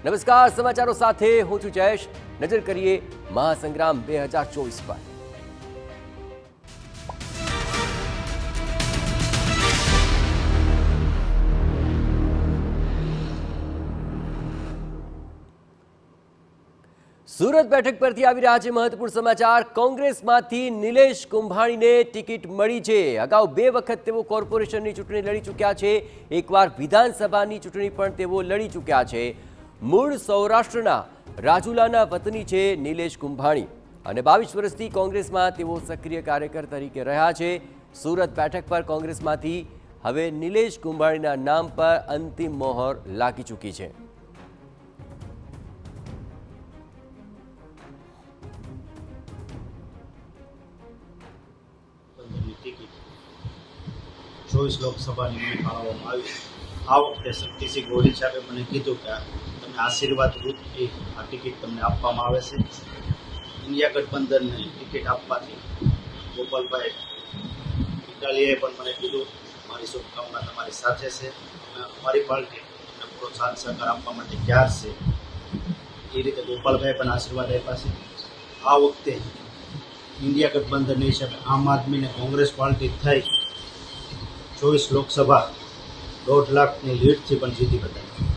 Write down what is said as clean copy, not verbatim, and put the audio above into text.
નમસ્કાર, સમાચારો સાથે હું છું જયેશ। નજર કરીએ મહાસંગ્રામ 2024 પર। સુરત બેઠક પરથી આવી રહ્યા છે મહત્વપૂર્ણ સમાચાર। કોંગ્રેસમાંથી નિલેશ કુંભાણીને ટિકિટ મળી છે। અગાઉ 2 વખત તેઓ કોર્પોરેશનની ચૂંટણી લડી ચૂક્યા છે, એકવાર વિધાનસભાની ચૂંટણી પણ તેઓ લડી ચૂક્યા છે। મૂળ સૌરાષ્ટ્રના રાજુલાના વતની છે નિલેશ કુંભાણી અને 22 વર્ષથી કોંગ્રેસમાં તેઓ સક્રિય કાર્યકર તરીકે રહ્યા છે। સુરત બેઠક પર કોંગ્રેસમાંથી હવે નિલેશ કુંભાણીના નામ પર અંતિમ મોહર લાગી ચૂકી છે। ચોવીસ લોકસભાની મને ફાળવવામાં આવી। આ વખતે શક્તિસિંહ ગોહિલ સાહેબે મને કીધું કે તમને આશીર્વાદ રૂપથી આ ટિકિટ તમને આપવામાં આવે છે। ઇન્ડિયા ગઠબંધનને ટિકિટ આપવાથી ગોપાલભાઈ ઇટાલીએ પણ મને કીધું મારી શુભકામના તમારી સાથે છે અને અમારી પાર્ટીને પૂરો સાથ સહકાર આપવા માટે તૈયાર છે। એ રીતે ગોપાલભાઈએ પણ આશીર્વાદ આપ્યા છે। આ વખતે ઇન્ડિયા ગઠબંધનની હિસાબે આમ આદમી અને કોંગ્રેસ પાર્ટી થઈ 24 લોકસભા 1.5 લાખની લીડથી પણ જીતી બતાવી।